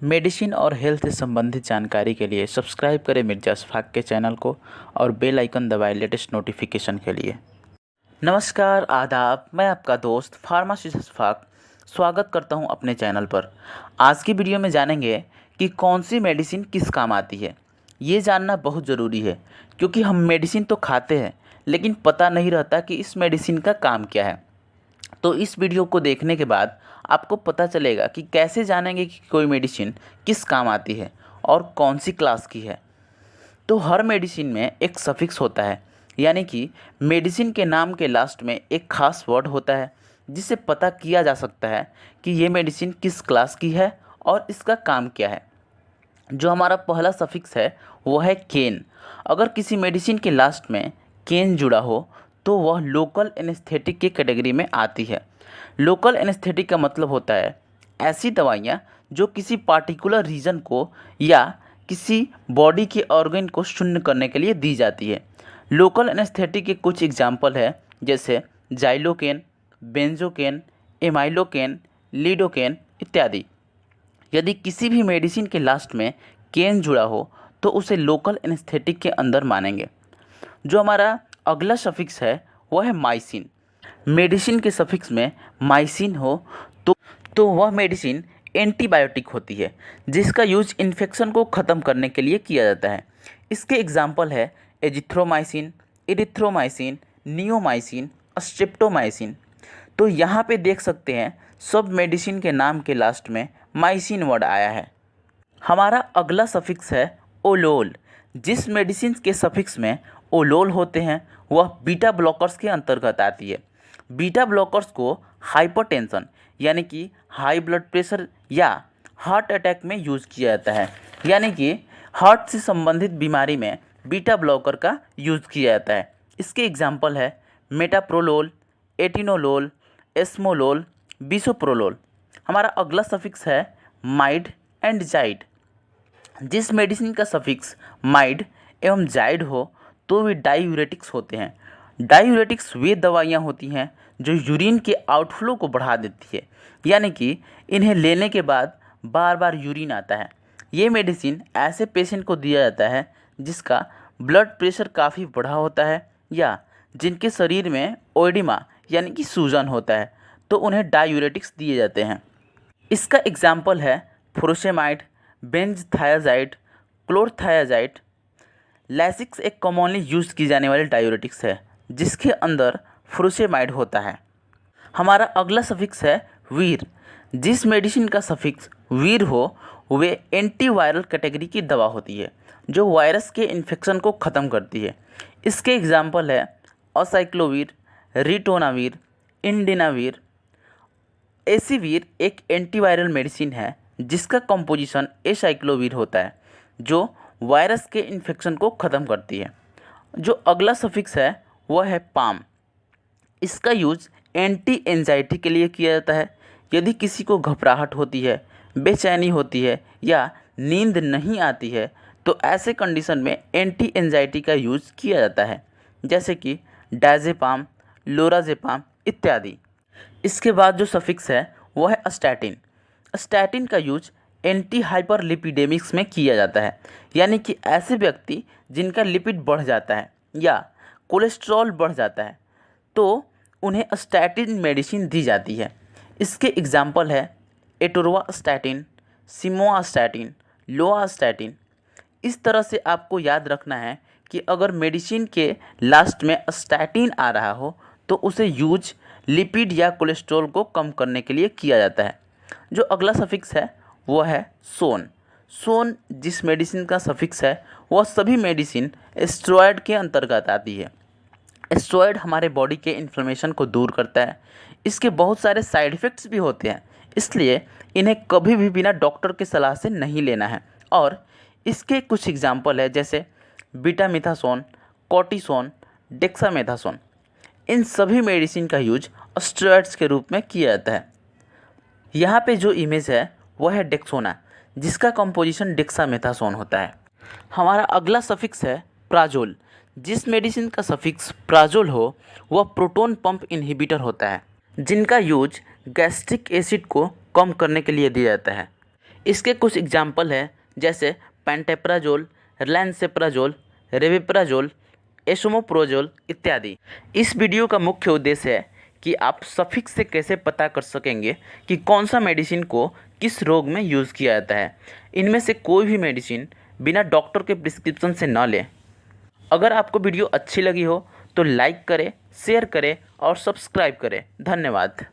Medicine और health से संबंधित जानकारी के लिए सब्सक्राइब करें मिर्जा अशफाक के चैनल को और बेल आइकन दबाएं लेटेस्ट नोटिफिकेशन के लिए। नमस्कार, आदाब। मैं आपका दोस्त फार्मासिस्ट अशफाक स्वागत करता हूं अपने चैनल पर। आज की वीडियो में जानेंगे कि कौन सी मेडिसिन किस काम आती है। ये जानना बहुत ज़रूरी है क्योंकि हम मेडिसिन तो खाते हैं लेकिन पता नहीं रहता कि इस मेडिसिन का काम क्या है। तो इस वीडियो को देखने के बाद आपको पता चलेगा कि कैसे जानेंगे कि कोई मेडिसिन किस काम आती है और कौन सी क्लास की है। तो हर मेडिसिन में एक सफिक्स होता है, यानी कि मेडिसिन के नाम के लास्ट में एक खास वर्ड होता है जिससे पता किया जा सकता है कि ये मेडिसिन किस क्लास की है और इसका काम क्या है। जो हमारा पहला सफिक्स है वो है केन। अगर किसी मेडिसिन के लास्ट में केन जुड़ा हो तो वह लोकल एनेस्थेटिक की कैटेगरी में आती है। लोकल एनेस्थेटिक का मतलब होता है ऐसी दवाइयाँ जो किसी पार्टिकुलर रीजन को या किसी बॉडी के ऑर्गन को शून्य करने के लिए दी जाती है। लोकल एनेस्थेटिक के कुछ एग्जाम्पल है जैसे जाइलोकेन, बेंजोकेन, एमाइलोकेन, लीडोकेन इत्यादि। यदि किसी भी मेडिसिन के लास्ट में केन जुड़ा हो तो उसे लोकल एनेस्थेटिक के अंदर मानेंगे। जो हमारा अगला सफिक्स है वह है माइसिन। मेडिसिन के सफिक्स में माइसिन हो तो वह मेडिसिन एंटीबायोटिक होती है जिसका यूज इन्फेक्शन को ख़त्म करने के लिए किया जाता है। इसके एग्जाम्पल है एजिथ्रोमाइसिन, इरिथ्रोमाइसिन, नियोमाइसिन, स्ट्रेप्टोमाइसिन। तो यहाँ पे देख सकते हैं सब मेडिसिन के नाम के लास्ट में माइसिन वर्ड आया है। हमारा अगला सफिक्स है ओलोल। जिस मेडिसिन के सफिक्स में ओलोल होते हैं वह बीटा ब्लॉकर्स के अंतर्गत आती है। बीटा ब्लॉकर्स को हाइपरटेंशन यानी कि हाई ब्लड प्रेशर या हार्ट अटैक में यूज़ किया जाता है, यानी कि हार्ट से संबंधित बीमारी में बीटा ब्लॉकर का यूज़ किया जाता है। इसके एग्जाम्पल है मेटाप्रोलोल, एटिनोलोल, एस्मोलोल, बिसोप्रोलोल। हमारा अगला सफिक्स है माइड एंड जाइड। जिस मेडिसिन का सफिक्स माइड एवं जाइड हो तो वे डायूरेटिक्स होते हैं। डायूरेटिक्स वे दवाइयाँ होती हैं जो यूरिन के आउटफ्लो को बढ़ा देती है, यानी कि इन्हें लेने के बाद बार बार यूरिन आता है। ये मेडिसिन ऐसे पेशेंट को दिया जाता है जिसका ब्लड प्रेशर काफ़ी बढ़ा होता है या जिनके शरीर में ओएडिमा यानी कि सूजन होता है, तो उन्हें डायूरेटिक्स दिए जाते हैं। इसका एग्जाम्पल है फुरोसेमाइड, बेंजथायाजाइड, क्लोरथायाजाइड। लैसिक्स एक कॉमनली यूज की जाने वाली डायूरेटिक्स है जिसके अंदर फुरोसेमाइड होता है। हमारा अगला सफिक्स है वीर। जिस मेडिसिन का सफिक्स वीर हो वे एंटीवायरल कैटेगरी की दवा होती है जो वायरस के इन्फेक्शन को ख़त्म करती है। इसके एग्जाम्पल है असाइक्लोवीर, रिटोनावीर, इंडिनावीर। एसीवीर एक एंटीवायरल मेडिसिन है जिसका कंपोजिशन एसाइक्लोवीर होता है जो वायरस के इन्फेक्शन को ख़त्म करती है। जो अगला सफिक्स है वह है पाम। इसका यूज एंटी एंजाइटी के लिए किया जाता है। यदि किसी को घबराहट होती है, बेचैनी होती है या नींद नहीं आती है तो ऐसे कंडीशन में एंटी एंजाइटी का यूज़ किया जाता है जैसे कि डायजेपाम, लोराजेपाम इत्यादि। इसके बाद जो सफिक्स है वह है स्टैटिन। स्टैटिन का यूज एंटी हाइपरलिपिडेमिक्स में किया जाता है, यानी कि ऐसे व्यक्ति जिनका लिपिड बढ़ जाता है या कोलेस्ट्रॉल बढ़ जाता है तो उन्हें स्टैटिन मेडिसिन दी जाती है। इसके एग्जाम्पल है एटोरवास्टैटिन, सिमोवास्टैटिन, लोवास्टैटिन। इस तरह से आपको याद रखना है कि अगर मेडिसिन के लास्ट में स्टैटिन आ रहा हो तो उसे यूज लिपिड या कोलेस्ट्रॉल को कम करने के लिए किया जाता है। जो अगला सफिक्स है वो है सोन। सोन जिस मेडिसिन का सफिक्स है वह सभी मेडिसिन स्टेरॉयड के अंतर्गत आती है। स्टेरॉयड हमारे बॉडी के इन्फ्लेमेशन को दूर करता है। इसके बहुत सारे साइड इफ़ेक्ट्स भी होते हैं, इसलिए इन्हें कभी भी बिना डॉक्टर की सलाह से नहीं लेना है। और इसके कुछ एग्जाम्पल है जैसे बीटामिथासोन, कॉर्टिसोन, डेक्सामेथासोन। इन सभी मेडिसिन का यूज स्टेरॉयड्स के रूप में किया जाता है। यहाँ पे जो इमेज है वह है डेक्सोना जिसका कंपोजिशन डेक्सामेथासोन होता है। हमारा अगला सफिक्स है प्राजोल। जिस मेडिसिन का सफिक्स प्राजोल हो वह प्रोटोन पंप इनहिबिटर होता है जिनका यूज गैस्ट्रिक एसिड को कम करने के लिए दिया जाता है। इसके कुछ एग्जाम्पल है जैसे पेंटेप्राजोल, लैंसेप्राजोल, रेविप्राजोल, एसोमोप्रोजोल इत्यादि। इस वीडियो का मुख्य उद्देश्य है कि आप सफिक्स से कैसे पता कर सकेंगे कि कौन सा मेडिसिन को किस रोग में यूज़ किया जाता है। इनमें से कोई भी मेडिसिन बिना डॉक्टर के प्रिस्क्रिप्शन से न लें। अगर आपको वीडियो अच्छी लगी हो तो लाइक करें, शेयर करें और सब्सक्राइब करें। धन्यवाद।